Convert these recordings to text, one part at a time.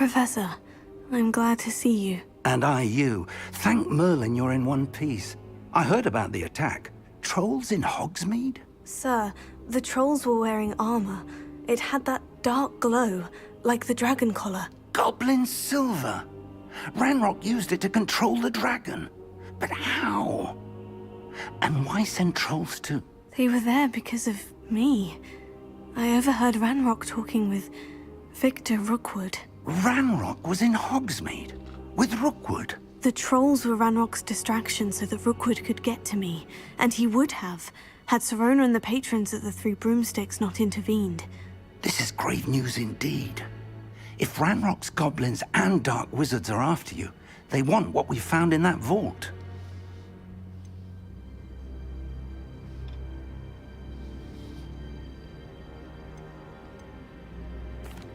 Professor, I'm glad to see you. And I you. Thank Merlin you're in one piece. I heard about the attack. Trolls in Hogsmeade? Sir, the trolls were wearing armor. It had that dark glow, like the dragon collar. Goblin silver! Ranrock used it to control the dragon. But how? And why send trolls to... They were there because of me. I overheard Ranrock talking with Victor Rookwood. Ranrock was in Hogsmeade? With Rookwood? The trolls were Ranrock's distraction so that Rookwood could get to me. And he would have, had Serona and the patrons at the Three Broomsticks not intervened. This is grave news indeed. If Ranrock's goblins and dark wizards are after you, they want what we found in that vault.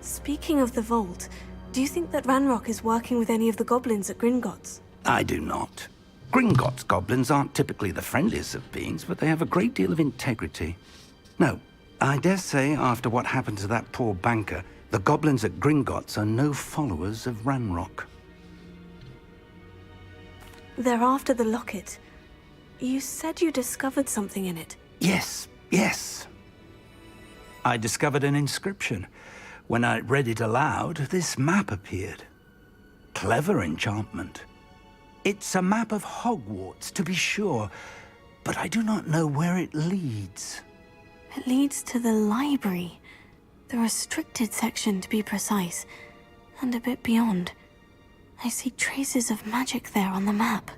Speaking of the vault, do you think that Ranrock is working with any of the goblins at Gringotts? I do not. Gringotts goblins aren't typically the friendliest of beings, but they have a great deal of integrity. No, I dare say after what happened to that poor banker, the goblins at Gringotts are no followers of Ranrock. They're after the locket. You said you discovered something in it. Yes. I discovered an inscription. When I read it aloud, this map appeared. Clever enchantment. It's a map of Hogwarts, to be sure, but I do not know where it leads. It leads to the library. The restricted section, to be precise. And a bit beyond. I see traces of magic there on the map.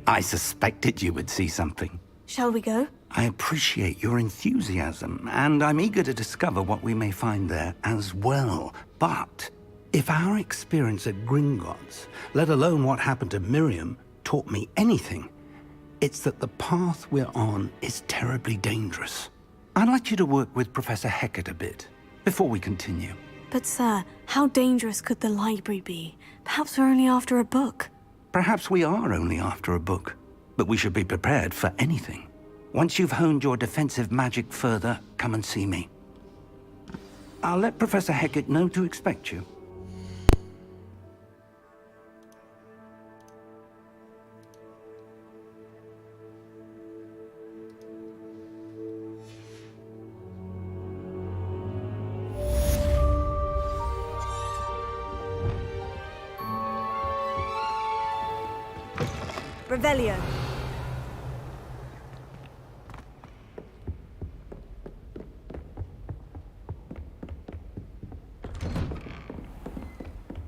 I suspected you would see something. Shall we go? I appreciate your enthusiasm, and I'm eager to discover what we may find there as well. But if our experience at Gringotts, let alone what happened to Miriam, taught me anything, it's that the path we're on is terribly dangerous. I'd like you to work with Professor Hecat a bit, before we continue. But sir, how dangerous could the library be? Perhaps we're only after a book. Perhaps we are only after a book, but we should be prepared for anything. Once you've honed your defensive magic further, come and see me. I'll let Professor Hecat know to expect you. Revelio.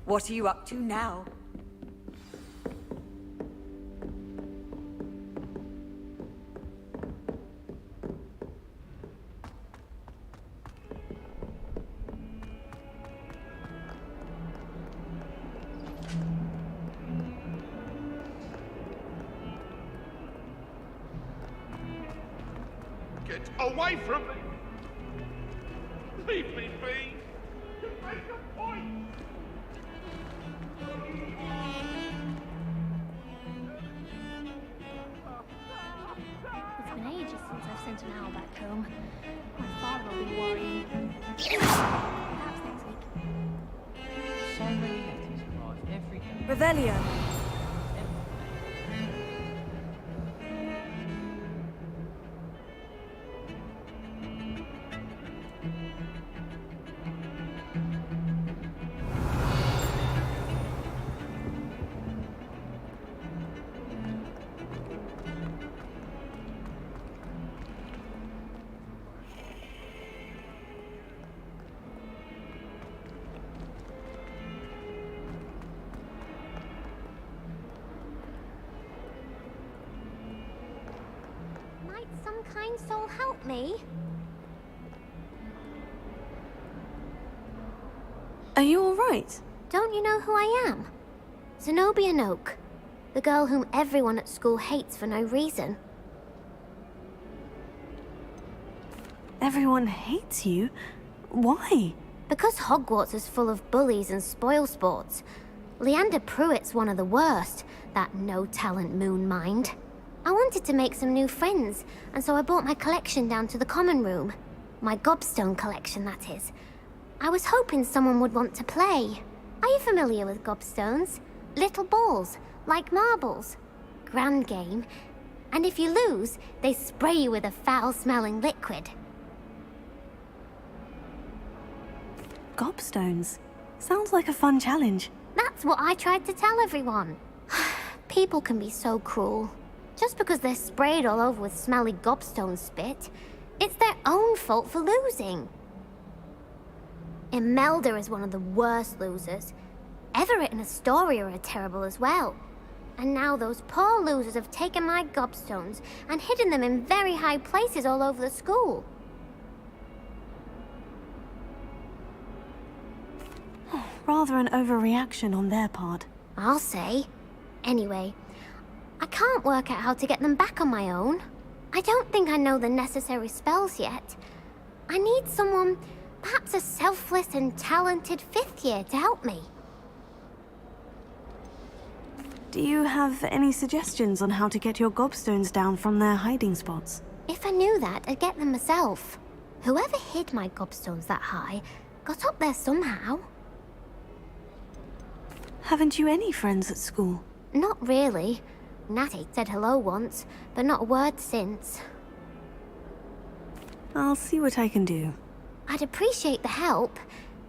What are you up to now? Get away from me! Leave me be! You make a point! It's been ages since I've sent an owl back home. My father will be worrying. Perhaps next week. So many letters arrive every day. Revelio. Might some kind soul help me? Are you all right? Don't you know who I am? Zenobia Noak. The girl whom everyone at school hates for no reason. Everyone hates you? Why? Because Hogwarts is full of bullies and spoilsports. Leander Pruitt's one of the worst, that no-talent moon mind. I wanted to make some new friends, and so I brought my collection down to the common room. My gobstone collection, that is. I was hoping someone would want to play. Are you familiar with gobstones? Little balls, like marbles. Grand game. And if you lose, they spray you with a foul-smelling liquid. Gobstones. Sounds like a fun challenge. That's what I tried to tell everyone. People can be so cruel. Just because they're sprayed all over with smelly gobstone spit, it's their own fault for losing. Imelda is one of the worst losers. Everett and Astoria are terrible as well. And now those poor losers have taken my gobstones and hidden them in very high places all over the school. Rather an overreaction on their part. I'll say. Anyway, I can't work out how to get them back on my own. I don't think I know the necessary spells yet. I need someone, perhaps a selfless and talented 5th year to help me. Do you have any suggestions on how to get your gobstones down from their hiding spots? If I knew that, I'd get them myself. Whoever hid my gobstones that high got up there somehow. Haven't you any friends at school? Not really. Natty said hello once, but not a word since. I'll see what I can do. I'd appreciate the help.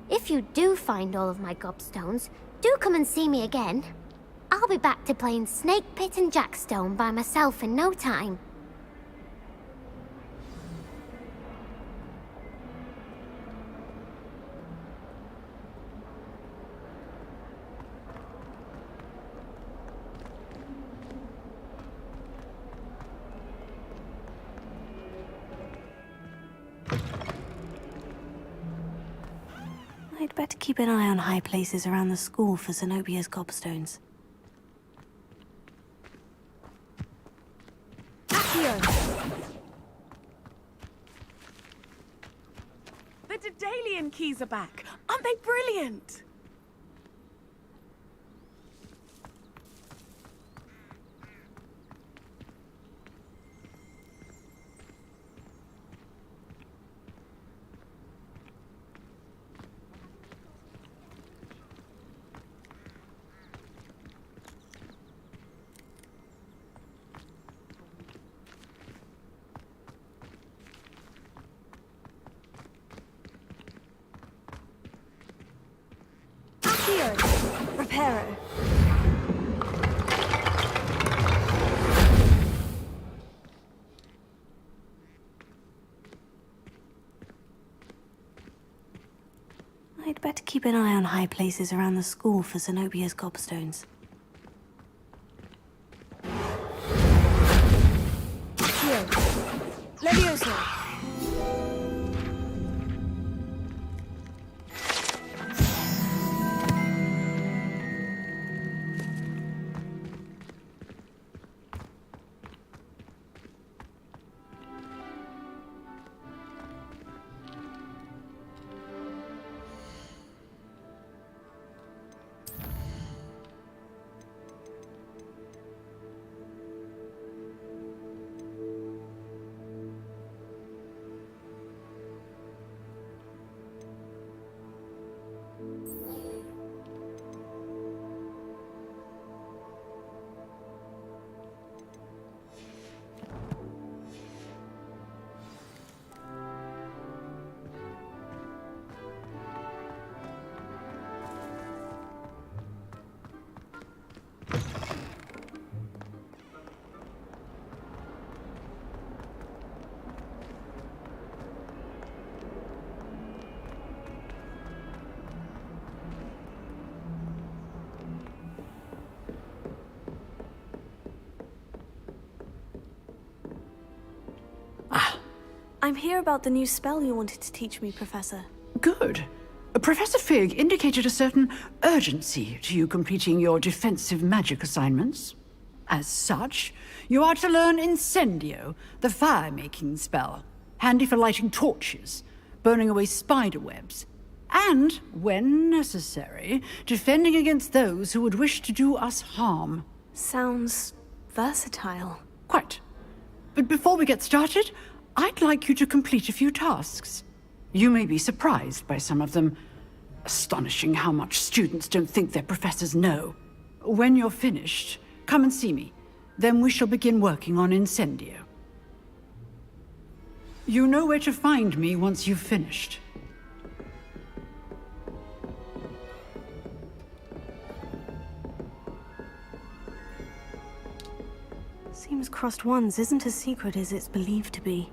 If you do find all of my gobstones, do come and see me again. I'll be back to playing Snake Pit and Jackstone by myself in no time. I'd better keep an eye on high places around the school for Zenobia's gobstones. The Daedalian keys are back. Aren't they brilliant? Reparo. I'd better keep an eye on high places around the school for Zenobia's gobstones. Levioso! I'm here about the new spell you wanted to teach me, Professor. Good. Professor Fig indicated a certain urgency to you completing your defensive magic assignments. As such, you are to learn Incendio, the fire-making spell, handy for lighting torches, burning away spider webs, and, when necessary, defending against those who would wish to do us harm. Sounds versatile. Quite. But before we get started, I'd like you to complete a few tasks. You may be surprised by some of them. Astonishing how much students don't think their professors know. When you're finished, come and see me. Then we shall begin working on Incendio. You know where to find me once you've finished. Seems Crossed Wands isn't as secret as it's believed to be.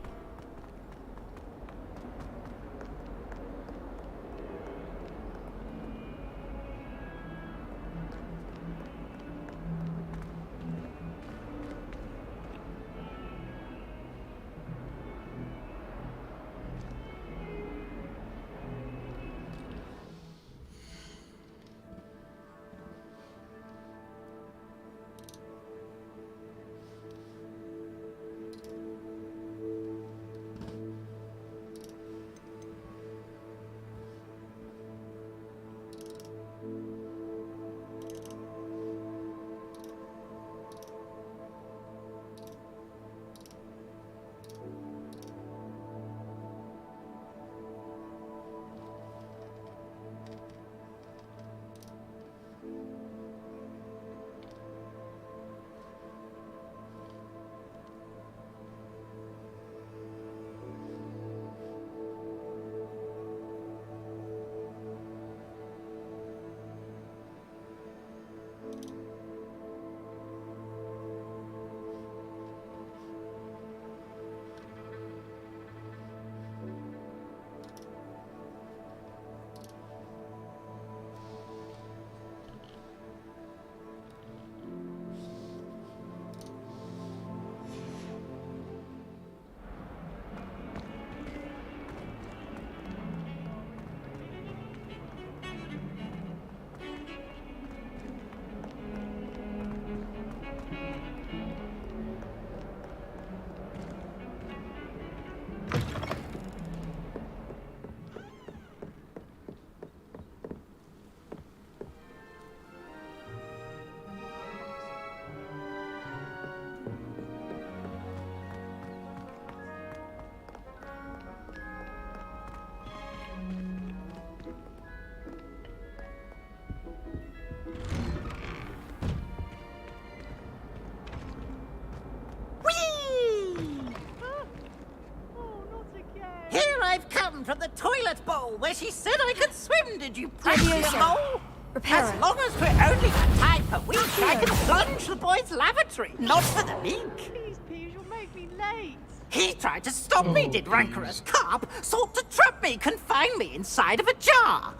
From the toilet bowl where she said I could swim, did you practice mole? As long as we're only for time per week, I can plunge the boy's lavatory, not for the meek. Please, Piers, you'll make me late. He tried to stop me, did rancorous carp, sought to trap me, confine me inside of a jar.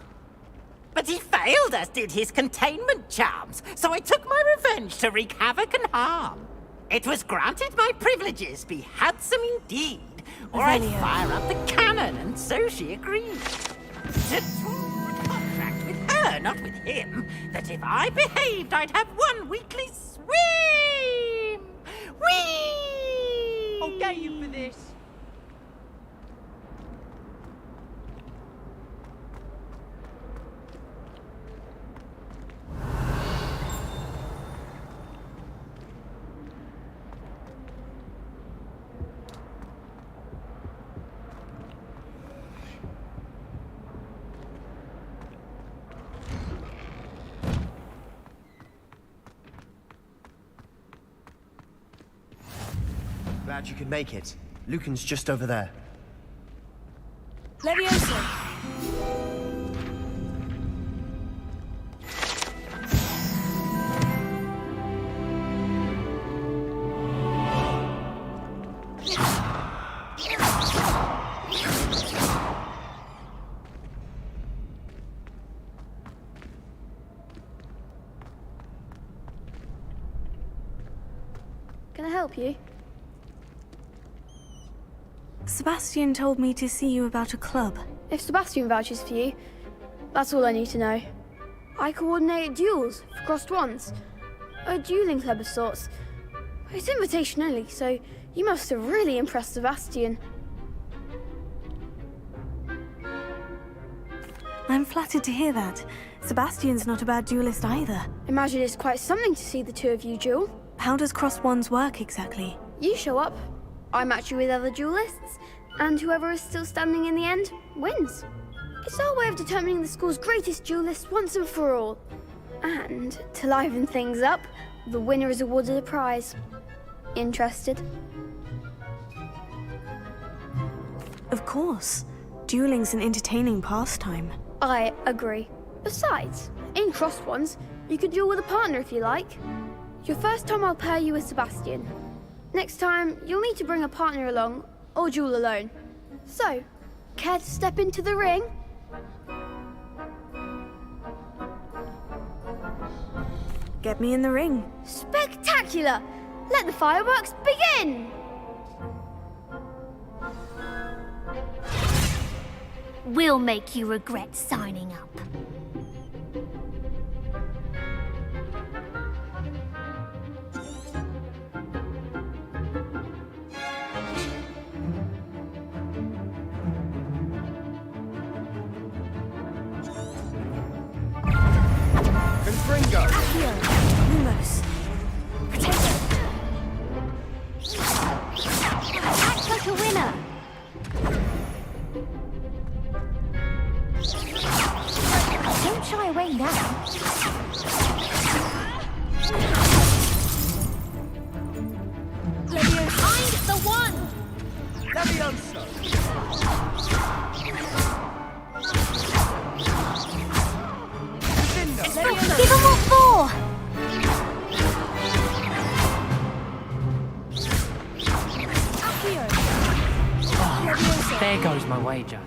But he failed, as did his containment charms, so I took my revenge to wreak havoc and harm. It was granted my privileges be handsome indeed, or I'd fire up the cannon, and so she agreed. To contract with her, not with him, that if I behaved, I'd have one weekly swim! Whee! I'll get you for this. Glad you could make it. Lucan's just over there. Levioso! Can I help you? Sebastian told me to see you about a club. If Sebastian vouches for you, that's all I need to know. I coordinate duels for Crossed Wands. A dueling club of sorts. It's invitation only, so you must have really impressed Sebastian. I'm flattered to hear that. Sebastian's not a bad duelist either. Imagine it's quite something to see the two of you duel. How does Crossed Wands work exactly? You show up, I match you with other duelists, and whoever is still standing in the end wins. It's our way of determining the school's greatest duelist once and for all. And to liven things up, the winner is awarded a prize. Interested? Of course. Dueling's an entertaining pastime. I agree. Besides, in crossed ones, you can duel with a partner if you like. Your first time I'll pair you with Sebastian. Next time, you'll need to bring a partner along, or duel alone. So, care to step into the ring? Get me in the ring. Spectacular! Let the fireworks begin! We'll make you regret signing up. Confringo! Accio. Lumos. Potato. Act like a winner. Don't shy away now. Find the one. Levioso! Give them all four. There goes my wager.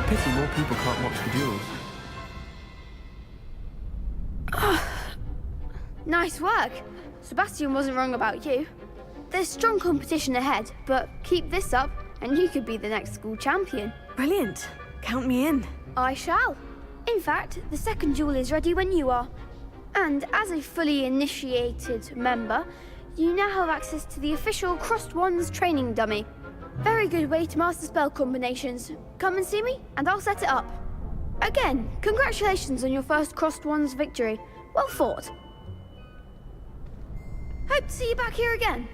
Pity more people can't watch the duels. Nice work. Sebastian wasn't wrong about you. There's strong competition ahead, but keep this up and you could be the next school champion. Brilliant. Count me in. I shall. In fact, the second duel is ready when you are. And as a fully initiated member, you now have access to the official Crossed Wands training dummy. Very good way to master spell combinations. Come and see me, and I'll set it up. Again, congratulations on your first Crossed Wands victory. Well fought. Hope to see you back here again.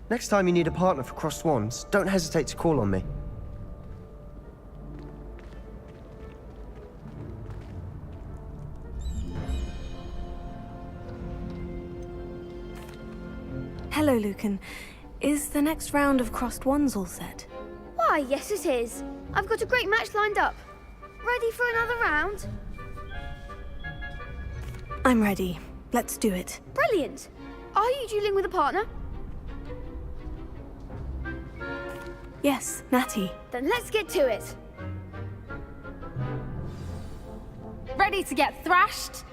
Next time you need a partner for Crossed Wands, don't hesitate to call on me. Hello, Lucan. Is the next round of Crossed Wands all set? Why, yes it is. I've got a great match lined up. Ready for another round? I'm ready. Let's do it. Brilliant. Are you dueling with a partner? Yes, Natty. Then let's get to it. Ready to get thrashed?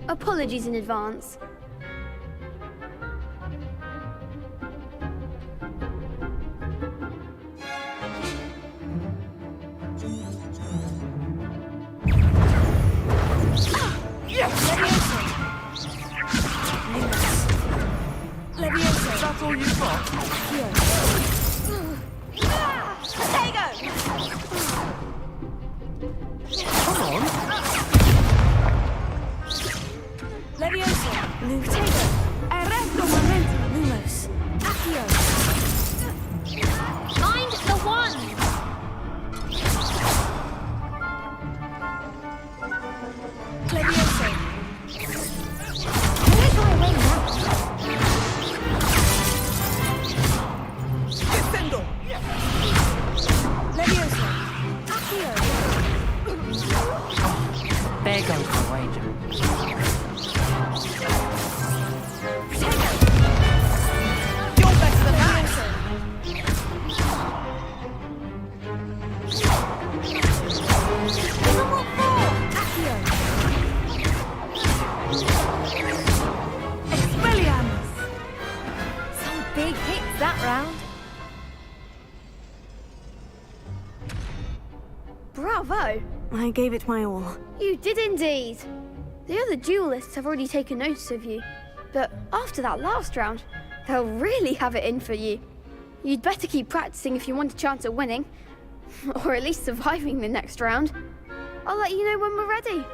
Apologies in advance. Levioso. Is that all you've got? Potato! Come on! Levioso. Potato. Arresto momento. Lumos. Accio. Find the one. Levioso. Don't shy away now. Descendo. Levioso. Accio. There goes my wager. You're better than that. Give them all four. Accio. Expelliarmus. Some big hits that round. Bravo! I gave it my all. You did indeed. The other duelists have already taken notice of you. But after that last round, they'll really have it in for you. You'd better keep practicing if you want a chance at winning. Or at least surviving the next round. I'll let you know when we're ready.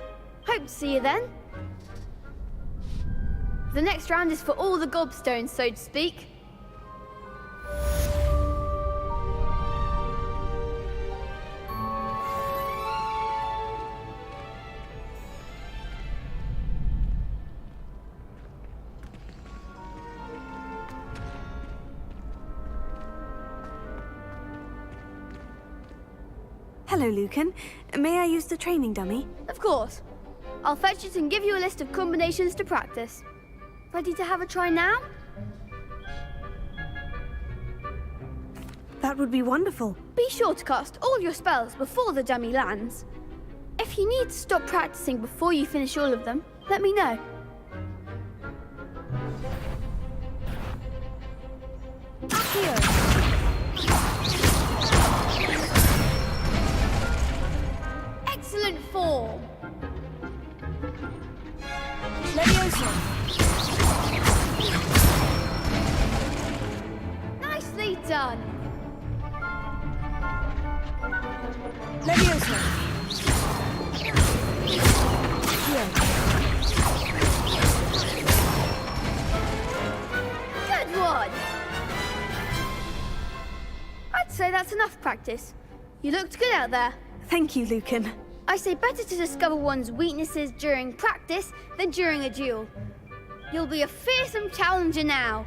Hope to see you then. The next round is for all the gobstones, so to speak. Hello, Lucan. May I use the training dummy? Of course. I'll fetch it and give you a list of combinations to practice. Ready to have a try now? That would be wonderful. Be sure to cast all your spells before the dummy lands. If you need to stop practicing before you finish all of them, let me know. Accio. Excellent form. Levioso. Nicely done. Levioso. Accio. Good one. I'd say that's enough practice. You looked good out there. Thank you, Lucan. I say better to discover one's weaknesses during practice than during a duel. You'll be a fearsome challenger now.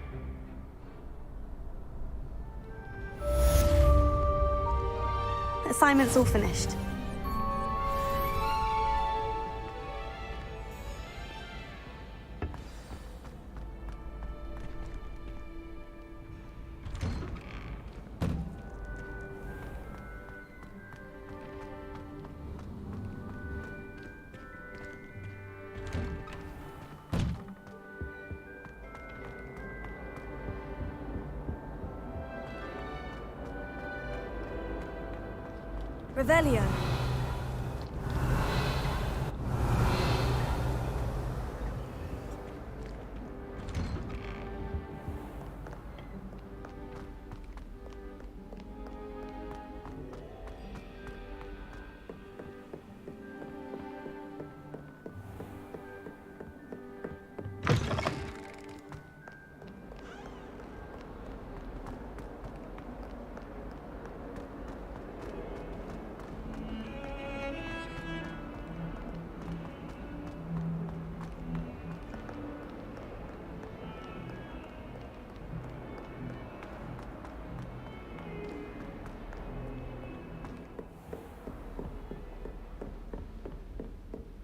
Assignment's all finished. Revelio.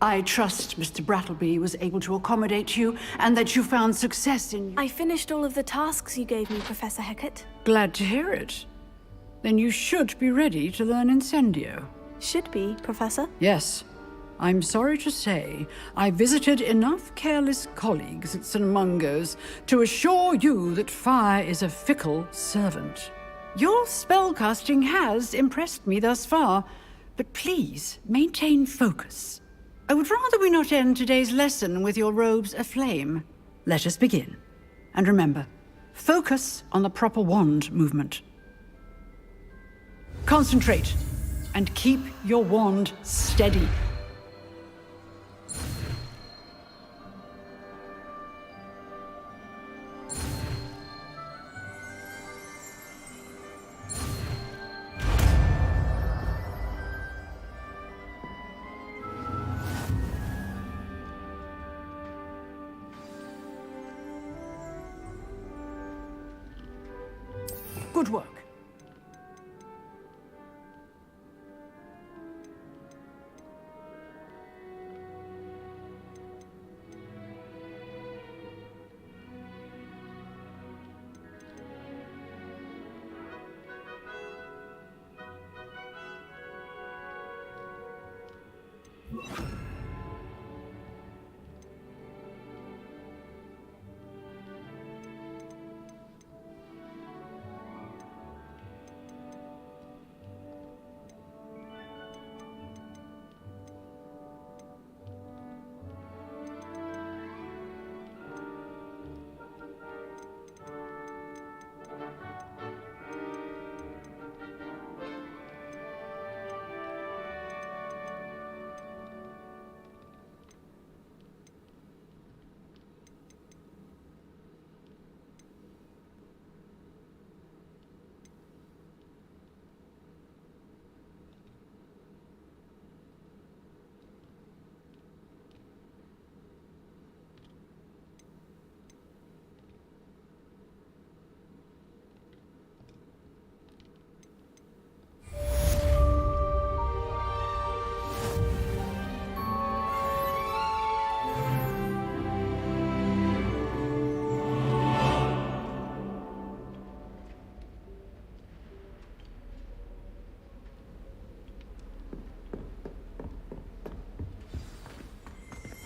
I trust Mr. Brattleby was able to accommodate you and that you found success in... I finished all of the tasks you gave me, Professor Hecat. Glad to hear it. Then you should be ready to learn Incendio. Should be, Professor. Yes. I'm sorry to say, I visited enough careless colleagues at St. Mungo's to assure you that fire is a fickle servant. Your spellcasting has impressed me thus far, but please maintain focus. I would rather we not end today's lesson with your robes aflame. Let us begin. And remember, focus on the proper wand movement. Concentrate, and keep your wand steady. Good work.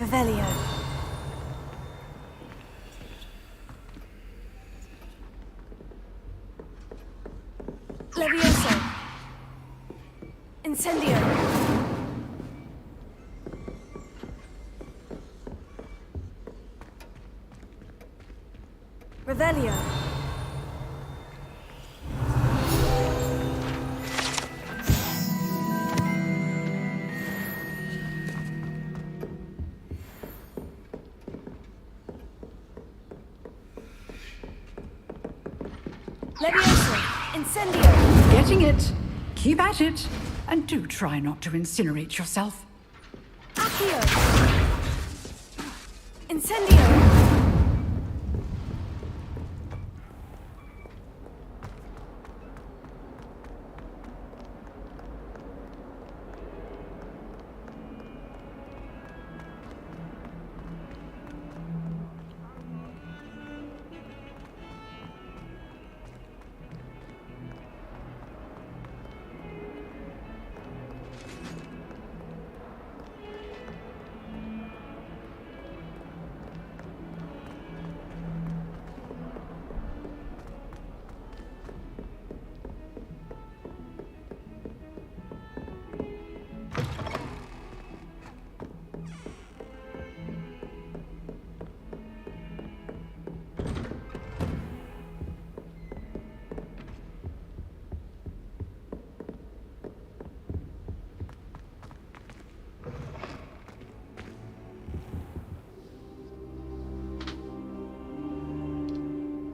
Revelio. Levioso. Incendio. Revelio. Levioso. Incendio. Getting it. Keep at it. And do try not to incinerate yourself. Accio. Incendio.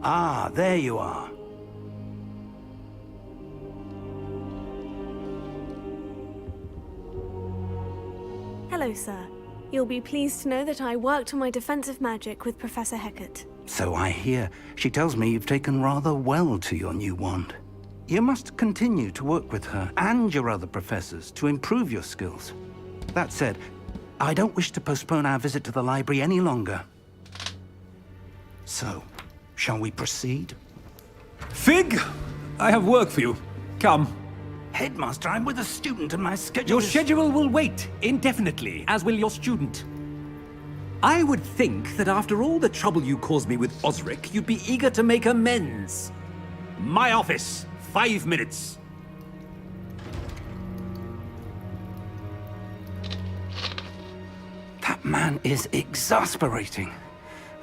Ah, there you are. Hello, sir. You'll be pleased to know that I worked on my defensive magic with Professor Hecat. So I hear. She tells me you've taken rather well to your new wand. You must continue to work with her and your other professors to improve your skills. That said, I don't wish to postpone our visit to the library any longer. So, shall we proceed? Fig! I have work for you. Come. Headmaster, I'm with a student and my schedule Your is... schedule will wait indefinitely, as will your student. I would think that after all the trouble you caused me with Osric, you'd be eager to make amends. My office, 5 minutes. That man is exasperating.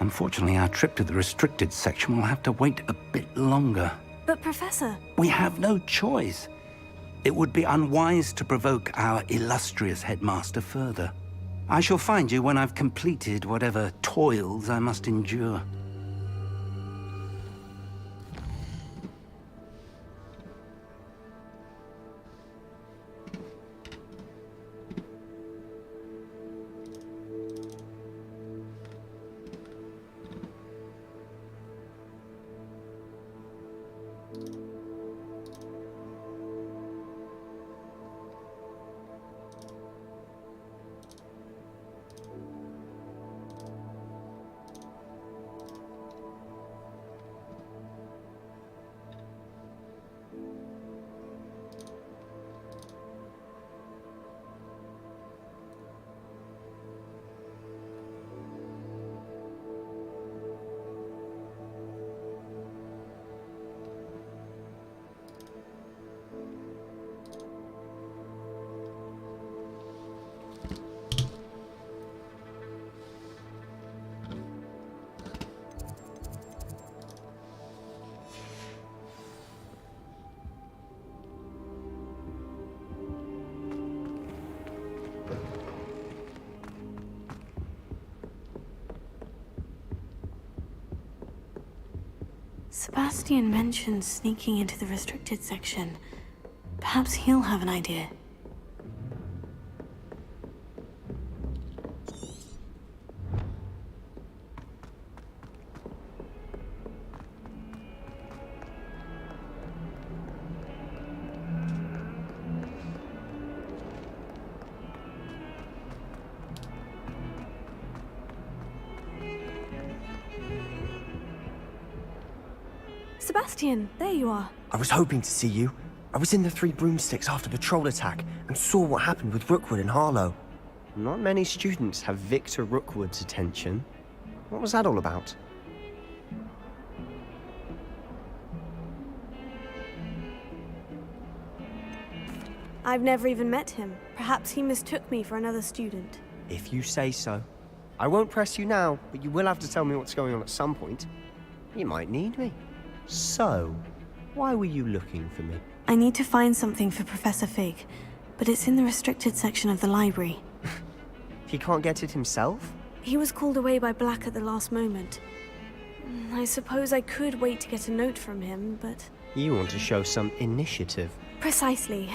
Unfortunately, our trip to the restricted section will have to wait a bit longer. But, Professor... We have no choice. It would be unwise to provoke our illustrious headmaster further. I shall find you when I've completed whatever toils I must endure. Sebastian mentioned sneaking into the restricted section. Perhaps he'll have an idea. Sebastian, there you are. I was hoping to see you. I was in the Three Broomsticks after the troll attack and saw what happened with Rookwood and Harlow. Not many students have Victor Rookwood's attention. What was that all about? I've never even met him. Perhaps he mistook me for another student. If you say so. I won't press you now, but you will have to tell me what's going on at some point. You might need me. So, why were you looking for me? I need to find something for Professor Fig, but it's in the restricted section of the library. He can't get it himself? He was called away by Black at the last moment. I suppose I could wait to get a note from him, but... You want to show some initiative. Precisely.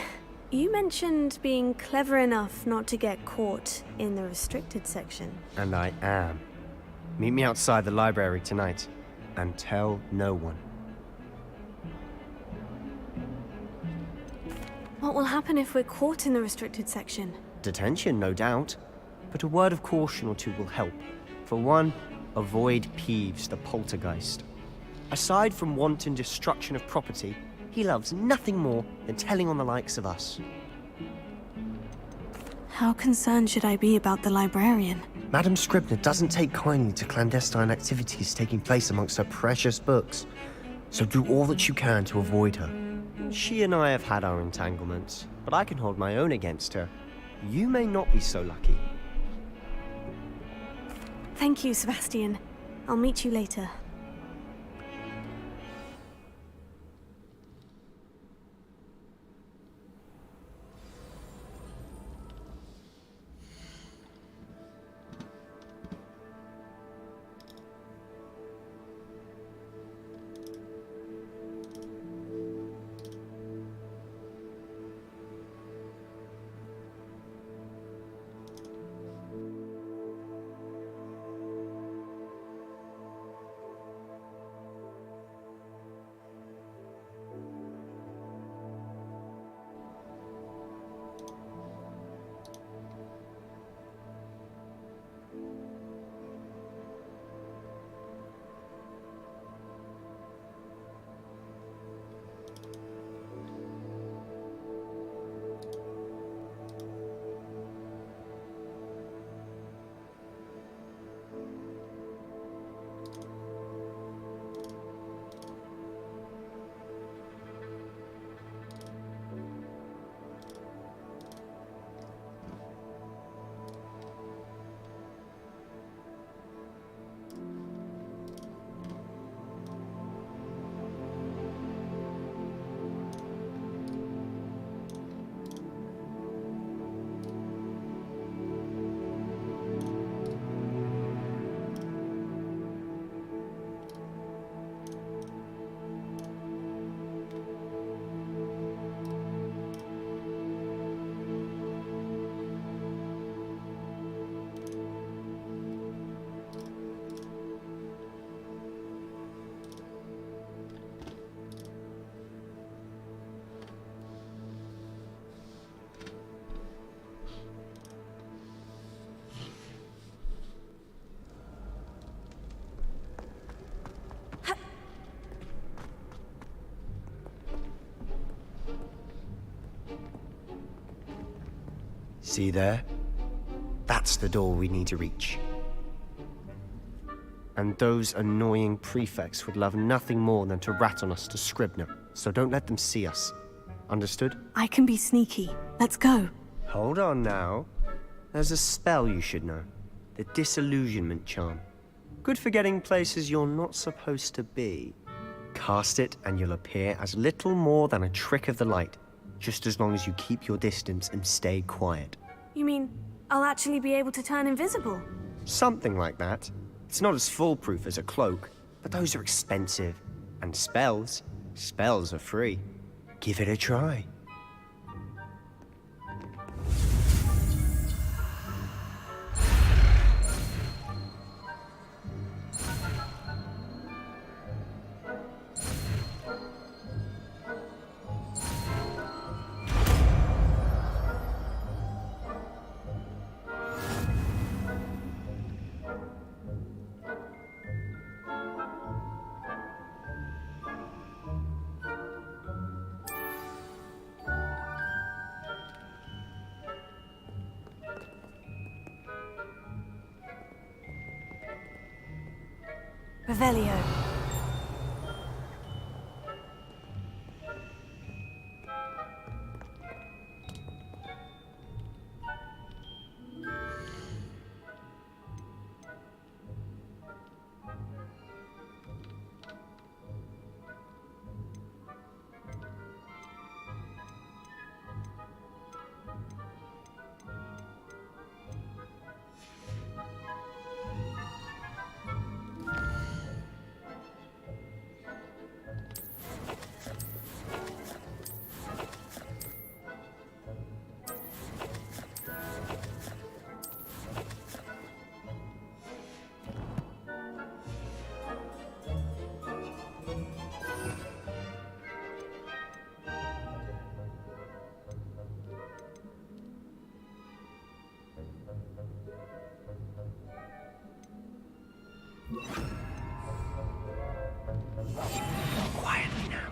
You mentioned being clever enough not to get caught in the restricted section. And I am. Meet me outside the library tonight, and tell no one. What will happen if we're caught in the restricted section? Detention, no doubt. But a word of caution or two will help. For one, avoid Peeves, the poltergeist. Aside from wanton destruction of property, he loves nothing more than telling on the likes of us. How concerned should I be about the librarian? Madam Scribner doesn't take kindly to clandestine activities taking place amongst her precious books, so do all that you can to avoid her. She and I have had our entanglements, but I can hold my own against her. You may not be so lucky. Thank you, Sebastian. I'll meet you later. See there? That's the door we need to reach. And those annoying prefects would love nothing more than to rat on us to Scribner, so don't let them see us. Understood? I can be sneaky. Let's go. Hold on now. There's a spell you should know. The Disillusionment Charm. Good for getting places you're not supposed to be. Cast it and you'll appear as little more than a trick of the light, just as long as you keep your distance and stay quiet. You mean I'll actually be able to turn invisible? Something like that. It's not as foolproof as a cloak, but those are expensive. And spells are free. Give it a try. Revelio. Quietly now.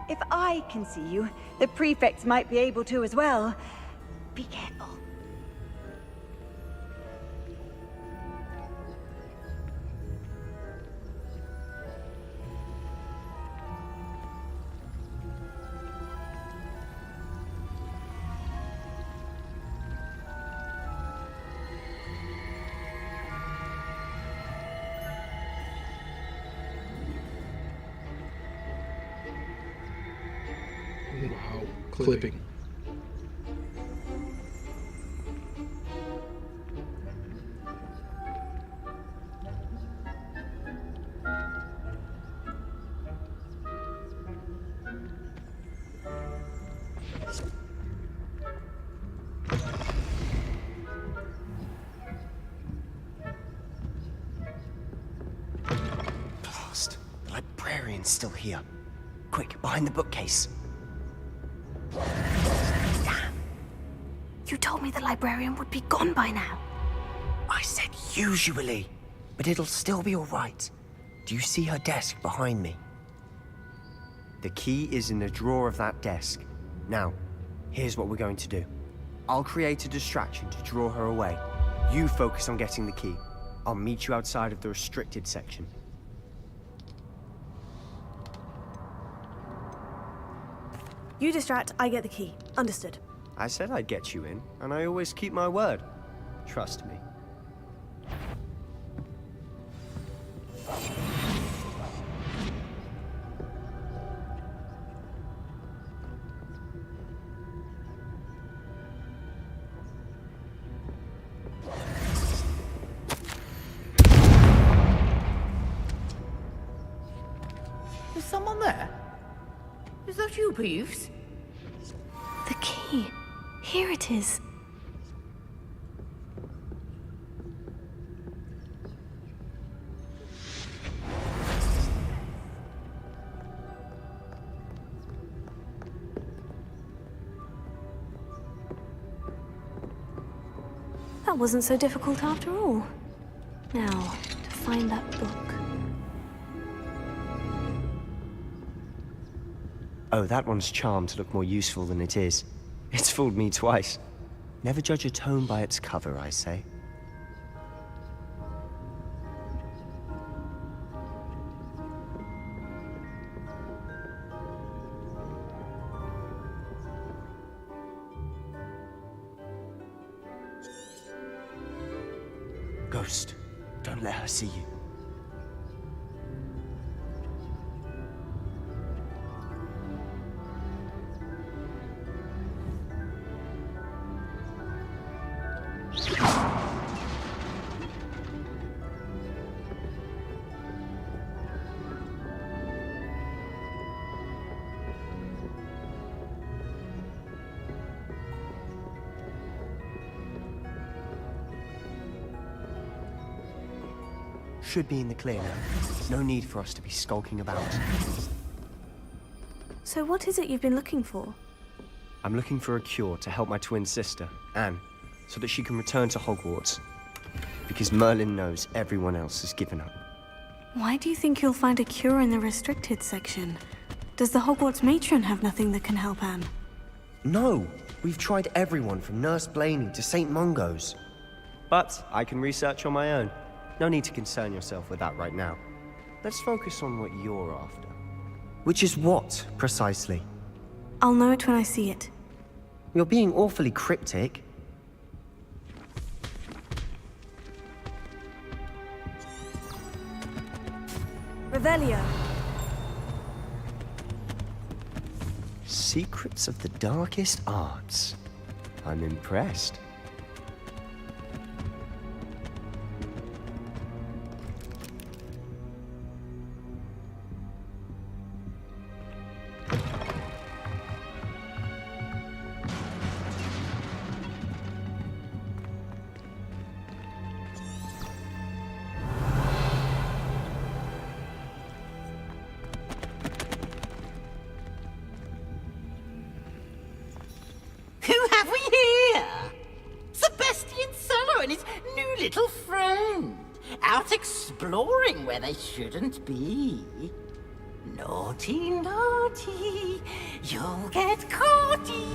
If I can see you, the prefects might be able to as well. Be careful. Wow. Clipping. Blast. The librarian's still here. Quick, behind the bookcase. You told me the librarian would be gone by now. I said usually, but it'll still be all right. Do you see her desk behind me? The key is in the drawer of that desk. Now, here's what we're going to do. I'll create a distraction to draw her away. You focus on getting the key. I'll meet you outside of the restricted section. You distract, I get the key. Understood. I said I'd get you in, and I always keep my word. Trust me. Is someone there? Is that you, Peeves? The key. Here it is. That wasn't so difficult after all. Now, to find that book. Oh, that one's charmed to look more useful than it is. It's fooled me twice. Never judge a tome by its cover, I say. Ghost, don't let her see you. Should be in the clear now. No need for us to be skulking about. So what is it you've been looking for? I'm looking for a cure to help my twin sister, Anne, so that she can return to Hogwarts. Because Merlin knows everyone else has given up. Why do you think you'll find a cure in the restricted section? Does the Hogwarts matron have nothing that can help Anne? No! We've tried everyone from Nurse Blaney to St. Mungo's. But I can research on my own. No need to concern yourself with that right now. Let's focus on what you're after. Which is what, precisely? I'll know it when I see it. You're being awfully cryptic. Revelio. Secrets of the darkest arts. I'm impressed. Who have we here? Sebastian Solo and his new little friend. Out exploring where they shouldn't be. Naughty, naughty. You'll get caughty.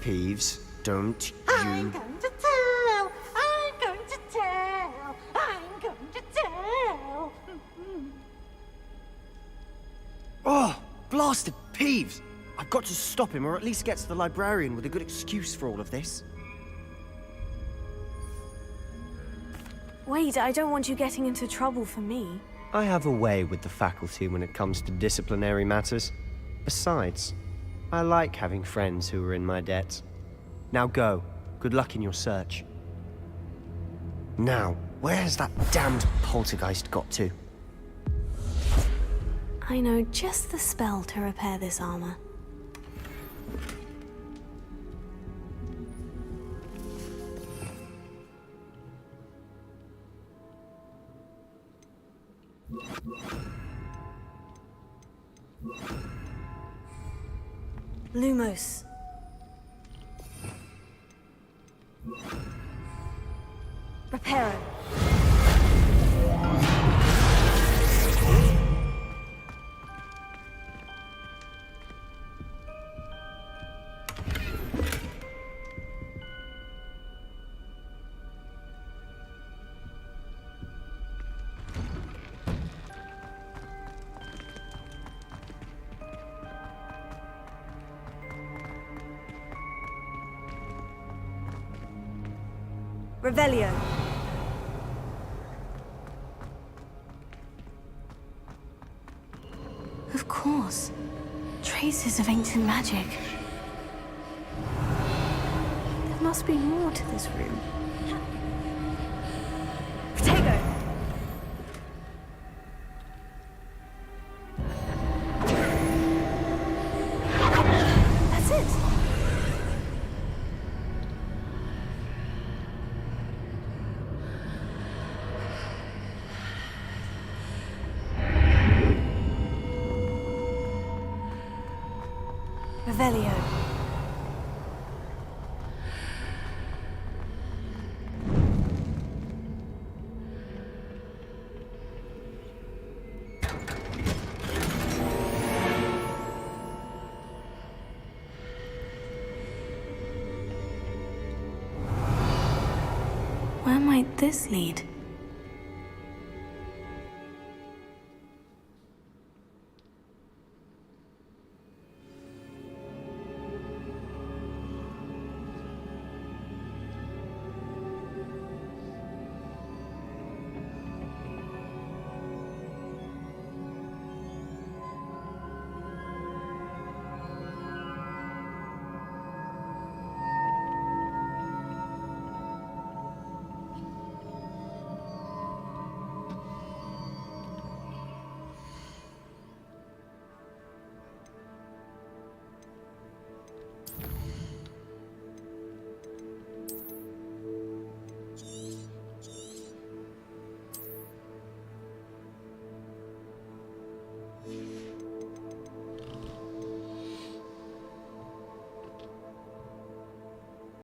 Peeves, don't I'm you... going to tell. I'm going to tell. I'm going to tell. Oh, blasted Peeves! I've got to stop him, or at least get to the librarian with a good excuse for all of this. Wait, I don't want you getting into trouble for me. I have a way with the faculty when it comes to disciplinary matters. Besides, I like having friends who are in my debt. Now go. Good luck in your search. Now, where has that damned poltergeist got to? I know just the spell to repair this armor. Lumos. Reparo. Revelio. Of course. Traces of ancient magic. There must be more to this room. Protego. That's it. Revelio. Where might this lead?